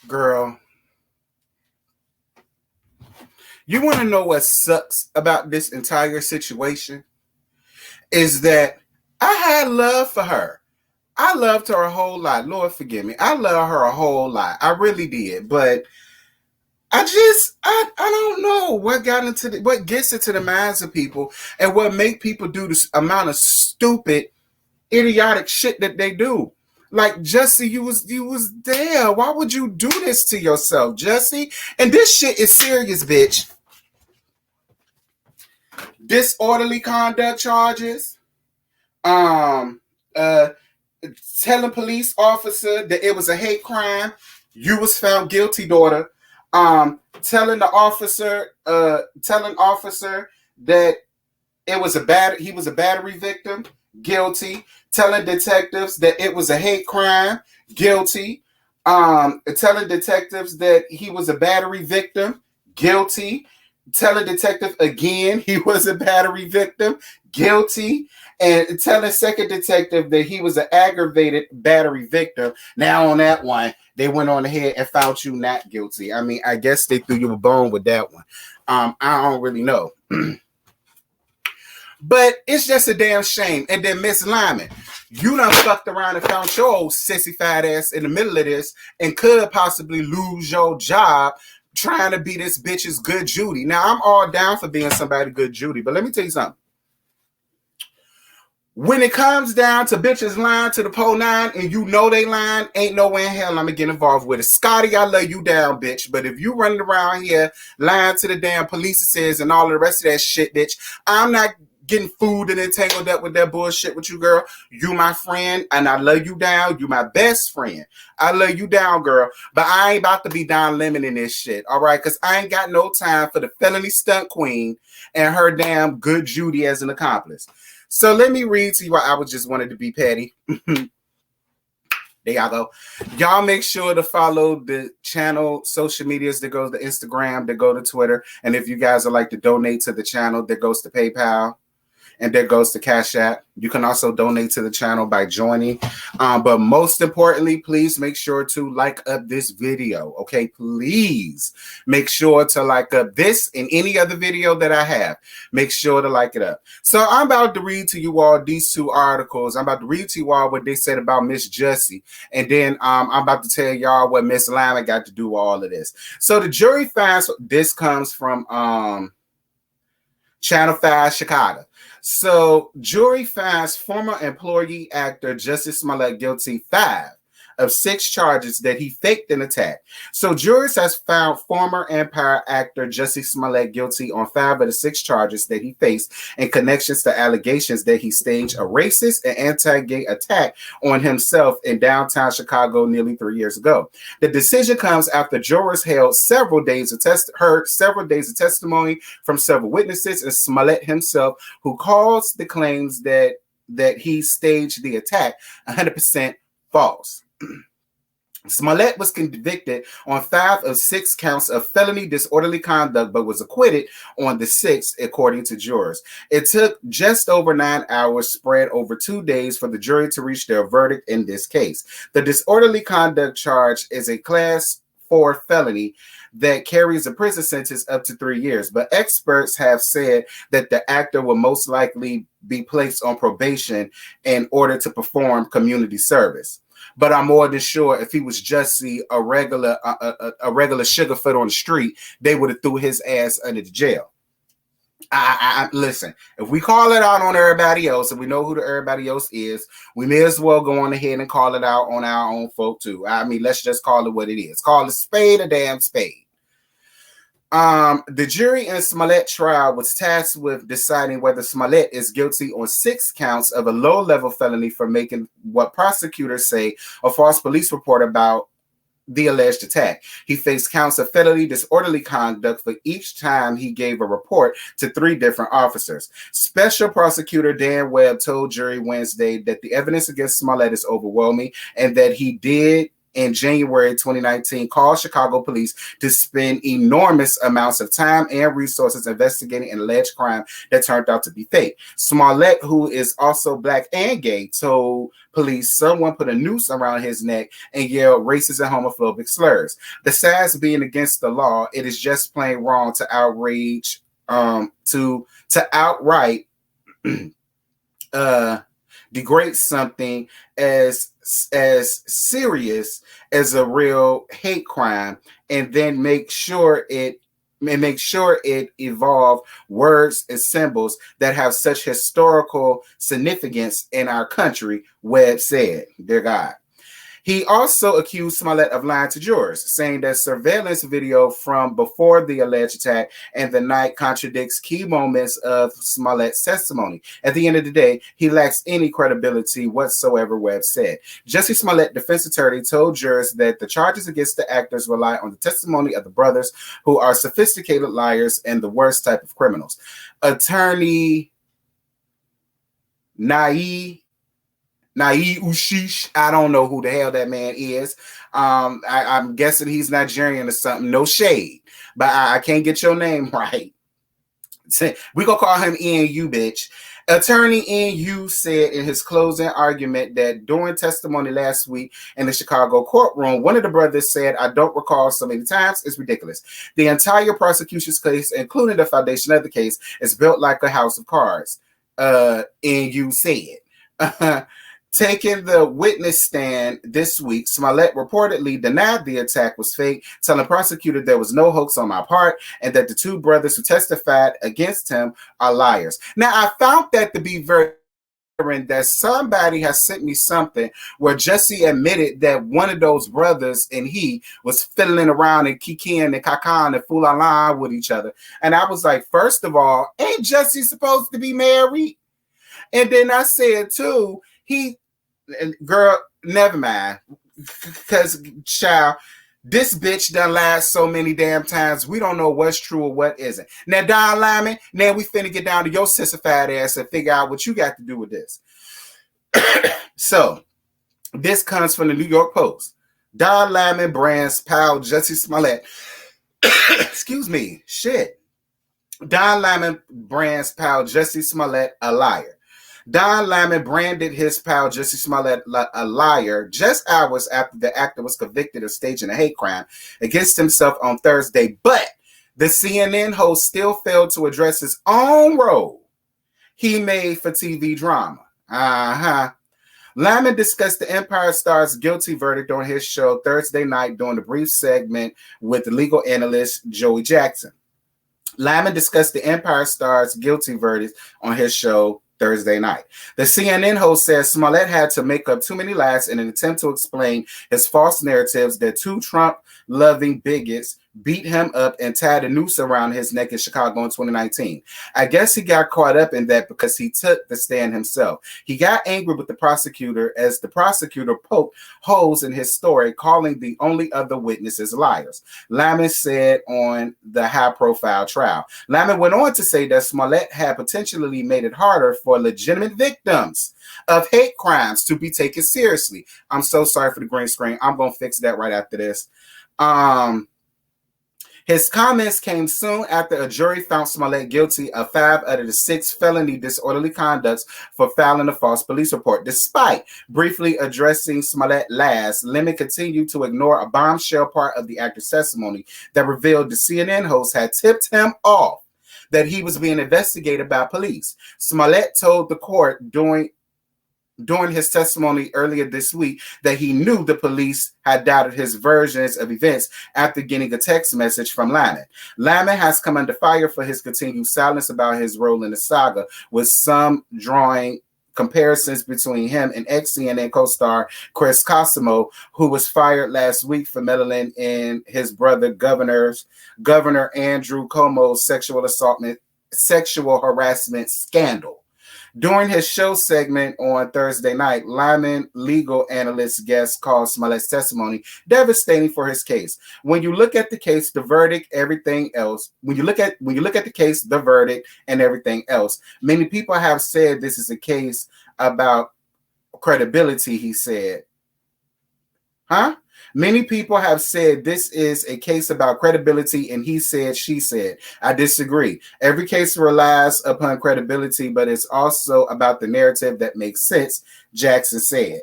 Girl, you want to know what sucks about this entire situation? Is that I had love for her. I loved her a whole lot. Lord forgive me. I love her a whole lot. I really did. But I don't know what gets into the minds of people and what make people do this amount of stupid, idiotic shit that they do. Like Jussie, you was there. Why would you do this to yourself, Jussie? And this shit is serious, bitch. Disorderly conduct charges. Um, uh, Telling police officer that it was a hate crime. You was found guilty, daughter. Telling officer that he was a battery victim, guilty. Telling detectives that it was a hate crime, guilty. Telling detectives that he was a battery victim, guilty. Telling detective again he was a battery victim, guilty. And telling second detective that he was an aggravated battery victim. Now on that one, they went on ahead and found you not guilty. I mean, I guess they threw you a bone with that one. I don't really know. But it's just a damn shame. And then Miss Lyman, you done fucked around and found your old sissy fat ass in the middle of this and could possibly lose your job trying to be this bitch's good Judy. Now, I'm all down for being somebody good Judy, but let me tell you something. When it comes down to bitches lying to the pole nine and you know they lying, ain't no way in hell I'm gonna get involved with it. Scotty, I love you down, bitch. But if you running around here lying to the damn police says and all of the rest of that shit, bitch, I'm not getting fooled and entangled up with that bullshit with you, girl. You my friend and I love you down. You my best friend. I love you down, girl. But I ain't about to be down lemon in this shit, all right? Because I ain't got no time for the felony stunt queen and her damn good Judy as an accomplice. So let me read to you why I was just wanted to be petty. There y'all go. Y'all make sure to follow the channel, social medias that goes to Instagram, that go to Twitter. And if you guys would like to donate to the channel, that goes to PayPal. And there goes the Cash App. You can also donate to the channel by joining. But most importantly, please make sure to like up this video. Okay, please make sure to like up this and any other video that I have. Make sure to like it up. So I'm about to read to you all these two articles. I'm about to read to you all what they said about Miss Jussie. And then I'm about to tell y'all what Miss Lyman got to do with all of this. So the jury finds, this comes from Channel 5 Chicago. So, jury finds former employee actor Jussie Smollett guilty 5 of 6 charges that he faked an attack. So, jurors has found former Empire actor Jussie Smollett guilty on 5 of the 6 charges that he faced in connections to allegations that he staged a racist and anti-gay attack on himself in downtown Chicago nearly 3 years ago. The decision comes after jurors held several days of testimony from several witnesses, and Smollett himself, who calls the claims that he staged the attack 100% false. Smollett was convicted on 5 of 6 counts of felony disorderly conduct, but was acquitted on the 6th, according to jurors. It took just over 9 hours spread over 2 days for the jury to reach their verdict in this case. The disorderly conduct charge is a class 4 felony that carries a prison sentence up to 3 years, but experts have said that the actor will most likely be placed on probation in order to perform community service. But I'm more than sure if he was Jussie, a regular sugarfoot on the street, they would have threw his ass under the jail. I listen, if we call it out on everybody else and we know who the everybody else is, we may as well go on ahead and call it out on our own folk too. I mean, let's just call it what it is. Call a spade a damn spade. The jury in Smollett trial was tasked with deciding whether Smollett is guilty on 6 counts of a low-level felony for making what prosecutors say a false police report about the alleged attack. He faced counts of felony disorderly conduct for each time he gave a report to 3 different officers. Special prosecutor Dan Webb told jury Wednesday that the evidence against Smollett is overwhelming and that he did in January 2019 caused Chicago police to spend enormous amounts of time and resources investigating an alleged crime that turned out to be fake. Smollett, who is also black and gay, told police someone put a noose around his neck and yelled racist and homophobic slurs. Besides being against the law, it is just plain wrong to outrage, to outright degrade something as serious as a real hate crime, and then make sure it evolve words and symbols that have such historical significance in our country, Webb said. Dear God. He also accused Smollett of lying to jurors, saying that surveillance video from before the alleged attack and the night contradicts key moments of Smollett's testimony. At the end of the day, he lacks any credibility whatsoever, Webb said. Jussie Smollett, defense attorney, told jurors that the charges against the actors rely on the testimony of the brothers, who are sophisticated liars and the worst type of criminals. Attorney Nai Ushish, I don't know who the hell that man is. I'm guessing he's Nigerian or something. No shade, but I can't get your name right. We're going to call him Ian, bitch. Attorney Ian said in his closing argument that during testimony last week in the Chicago courtroom, one of the brothers said, "I don't recall so many times. It's ridiculous. The entire prosecution's case, including the foundation of the case, is built like a house of cards," Ian said. Taking the witness stand this week, Smollett reportedly denied the attack was fake, telling prosecutor there was no hoax on my part and that the two brothers who testified against him are liars. Now, I found that to be very that somebody has sent me something where Jussie admitted that one of those brothers and he was fiddling around and kikiing and kakan and fooling with each other. And I was like, first of all, ain't Jussie supposed to be married? And then I said, too, girl, never mind. Because, child, this bitch done lied so many damn times, we don't know what's true or what isn't. Now, Don Lyman, now we finna get down to your sissified ass and figure out what you got to do with this. So, this comes from the New York Post. Don Lyman brands pal Jussie Smollett. Excuse me. Shit. Don Lyman brands pal Jussie Smollett a liar. Don Lyman branded his pal Jussie Smollett a liar just hours after the actor was convicted of staging a hate crime against himself on Thursday. But the CNN host still failed to address his own role he made for TV drama. Lyman discussed the Empire Star's guilty verdict on his show Thursday night during a brief segment with the legal analyst Joey Jackson. Lyman discussed the Empire Star's guilty verdict on his show Thursday night. The CNN host says Smollett had to make up too many lies in an attempt to explain his false narratives that two Trump-loving bigots beat him up and tied a noose around his neck in Chicago in 2019. I guess he got caught up in that because he took the stand himself. He got angry with the prosecutor as the prosecutor poked holes in his story, calling the only other witnesses liars. Lyman said on the high-profile trial. Lyman went on to say that Smollett had potentially made it harder for legitimate victims of hate crimes to be taken seriously. I'm so sorry for the green screen. I'm going to fix that right after this. His comments came soon after a jury found Smollett guilty of 5 out of the 6 felony disorderly conducts for filing a false police report. Despite briefly addressing Smollett last, Lyman continued to ignore a bombshell part of the actor's testimony that revealed the CNN host had tipped him off that he was being investigated by police. Smollett told the court during his testimony earlier this week that he knew the police had doubted his versions of events after getting a text message from Lyman. Lyman has come under fire for his continued silence about his role in the saga, with some drawing comparisons between him and ex-CNN co-star Chris Cosimo, who was fired last week for meddling in his brother Governor Andrew Cuomo's sexual harassment scandal. During his show segment on Thursday night, Lyman legal analyst guest called Smollett's testimony devastating for his case. When you look at the case, the verdict, everything else. When you look at the case, the verdict, and everything else. Many people have said this is a case about credibility. He said, Many people have said this is a case about credibility and he said, she said. I disagree. Every case relies upon credibility, but it's also about the narrative that makes sense, Jackson said.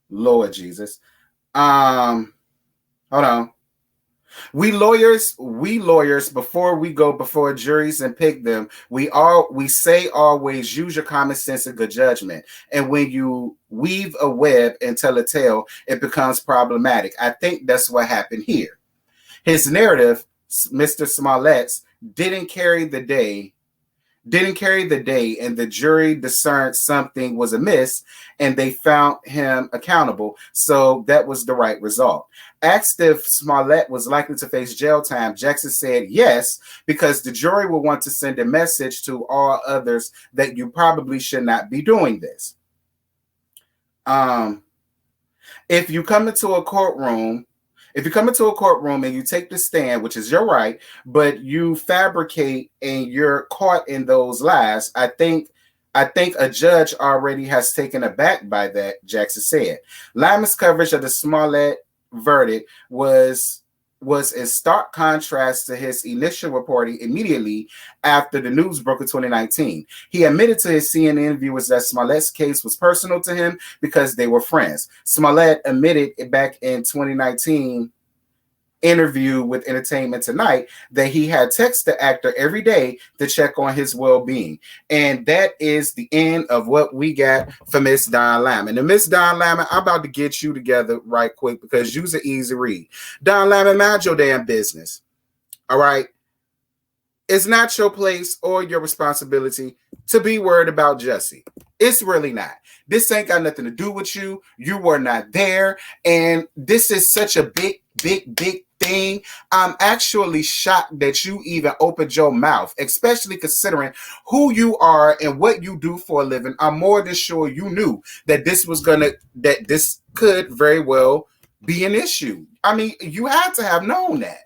Lord Jesus. Hold on. We lawyers, before we go before juries and pick them, we say always use your common sense and good judgment. And when you weave a web and tell a tale, it becomes problematic. I think that's what happened here. His narrative, Mr. Smollett's, didn't carry the day, and the jury discerned something was amiss, and they found him accountable. So that was the right result. Asked if Smollett was likely to face jail time, Jackson said yes, because the jury will want to send a message to all others that you probably should not be doing this. If you come into a courtroom and you take the stand, which is your right, but you fabricate and you're caught in those lies, I think a judge already has taken aback by that, Jackson said. Lyman's coverage of the Smollett verdict was in stark contrast to his initial reporting immediately after the news broke in 2019. He admitted to his CNN interviewers that Smollett's case was personal to him because they were friends. Smollett admitted back in 2019 interview with Entertainment Tonight that he had texted the actor every day to check on his well-being. And that is the end of what we got for Miss Don Lemon. And Miss Don Lemon, I'm about to get you together right quick because you's an easy read. Don Lemon, mind your damn business. All right? It's not your place or your responsibility to be worried about Jussie. It's really not. This ain't got nothing to do with you. You were not there. And this is such a big thing. I'm actually shocked that you even opened your mouth, especially considering who you are and what you do for a living. I'm more than sure you knew that this could very well be an issue. I mean, you had to have known that.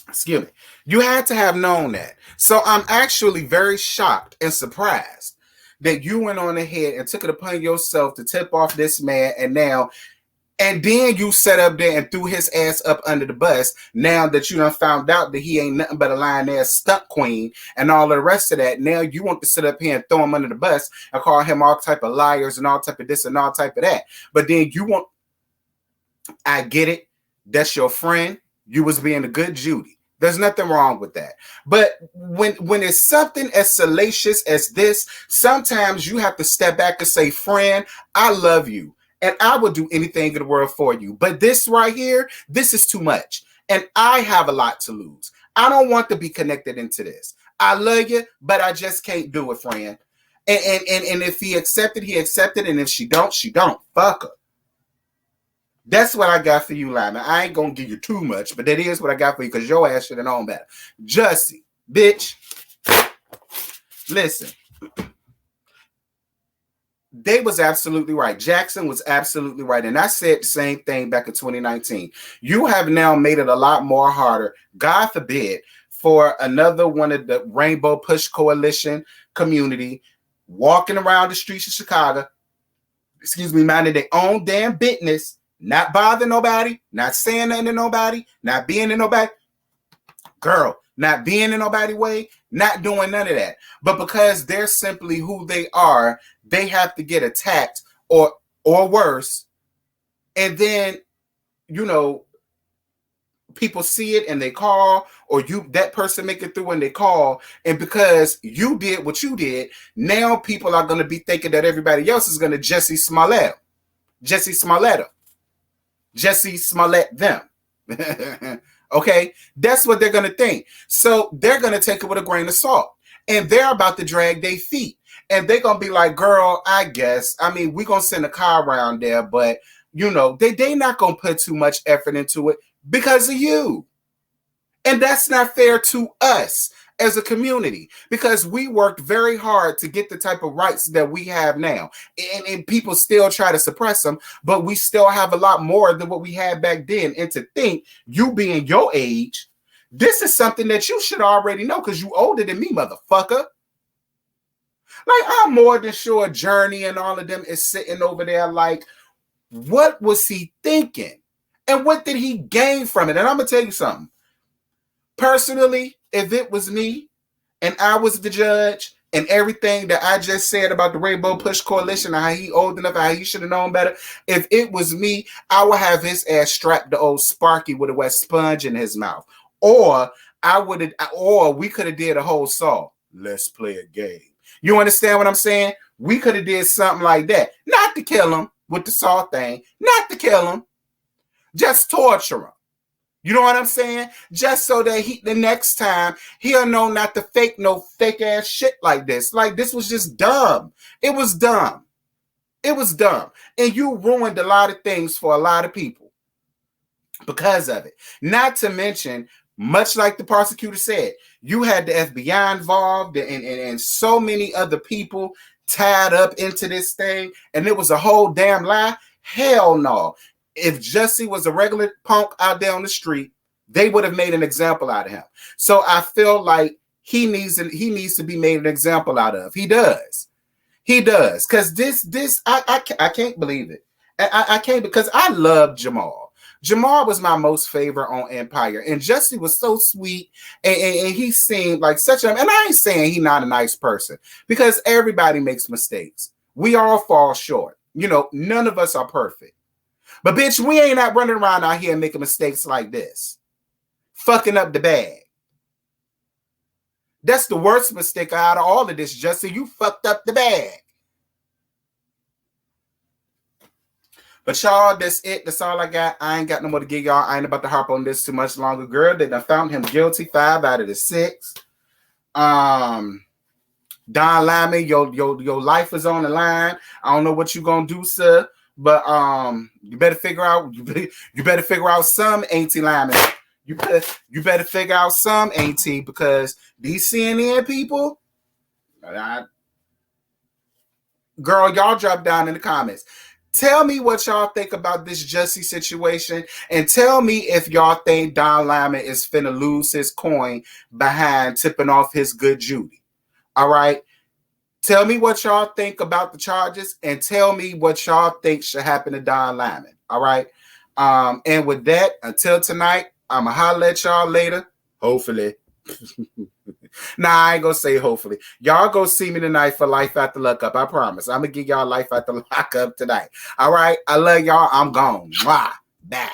Excuse me. You had to have known that. So I'm actually very shocked and surprised that you went on ahead and took it upon yourself to tip off this man, and then you sat up there and threw his ass up under the bus. Now that you done found out that he ain't nothing but a lying-ass stunt queen and all of the rest of that, now you want to sit up here and throw him under the bus and call him all type of liars and all type of this and all type of that. But then I get it. That's your friend. You was being a good Judy. There's nothing wrong with that. But when it's something as salacious as this, sometimes you have to step back and say, friend, I love you. And I will do anything in the world for you. But this right here, this is too much. And I have a lot to lose. I don't want to be connected into this. I love you, but I just can't do it, friend. And if he accepted, he accepted. And if she don't, she don't. Fuck her. That's what I got for you, Lyman. I ain't going to give you too much, but that is what I got for you because your ass should have known better. Jussie, bitch. Listen. They was absolutely right. Jackson was absolutely right. And I said the same thing back in 2019. You have now made it a lot more harder, God forbid, for another one of the Rainbow Push Coalition community walking around the streets of Chicago, minding their own damn business, not bothering nobody, not saying nothing to nobody, not being in nobody. Girl, not being in nobody's way, not doing none of that. But because they're simply who they are, they have to get attacked or worse. And then, people see it and they call, or that person make it through and they call. And because you did what you did, now people are going to be thinking that everybody else is going to Jussie Smollett them. Okay, that's what they're going to think. So they're going to take it with a grain of salt, and they're about to drag their feet, and they're going to be like, girl, I guess, we're going to send a car around there, but they not going to put too much effort into it because of you. And that's not fair to us as a community, because we worked very hard to get the type of rights that we have now. And people still try to suppress them, but we still have a lot more than what we had back then. And to think, you being your age, this is something that you should already know because you older than me, motherfucker. Like, I'm more than sure Journey and all of them is sitting over there like, what was he thinking? And what did he gain from it? And I'm going to tell you something. Personally, if it was me and I was the judge and everything that I just said about the Rainbow Push Coalition and how he old enough, how he should have known better, if it was me, I would have his ass strapped to old Sparky with a wet sponge in his mouth. Or we could have did a whole song. Let's play a game. You understand what I'm saying? We could have did something like that. Not to kill him with the saw thing. Not to kill him. Just torture him. You know what I'm saying? Just so that the next time he'll know not to fake no fake ass shit like this. Like, this was just dumb. It was dumb. It was dumb. And you ruined a lot of things for a lot of people because of it. Not to mention, much like the prosecutor said, you had the FBI involved and so many other people tied up into this thing, and it was a whole damn lie. Hell no. If Jussie was a regular punk out there on the street, they would have made an example out of him. So I feel like he needs to be made an example out of. He does. Because I can't believe it. I can't, because I love Jamal. Jamal was my most favorite on Empire, and Jussie was so sweet, and he seemed like such a. And I ain't saying he's not a nice person, because everybody makes mistakes. We all fall short. You know, none of us are perfect. But bitch, we ain't out running around out here making mistakes like this, fucking up the bag. That's the worst mistake out of all of this, Jussie. You fucked up the bag. But y'all, that's it. That's all I got. I ain't got no more to give y'all. I ain't about to harp on this too much longer. Girl, they done found him guilty 5 out of the 6. Don Lyman, your life is on the line. I don't know what you gonna do, sir. But you better figure out some, Auntie Lyman. You better figure out some, Auntie, because these CNN people, girl, y'all drop down in the comments. Tell me what y'all think about this Jussie situation, and tell me if y'all think Don Lyman is finna lose his coin behind tipping off his good Judy. All right? Tell me what y'all think about the charges, and tell me what y'all think should happen to Don Lyman. All right? And with that, until tonight, I'ma holler at y'all later. Hopefully. Nah, I ain't gonna say hopefully. Y'all go see me tonight for Life After Lockup. I promise. I'm gonna give y'all Life After Lockup tonight. All right? I love y'all. I'm gone. Mwah. Bye.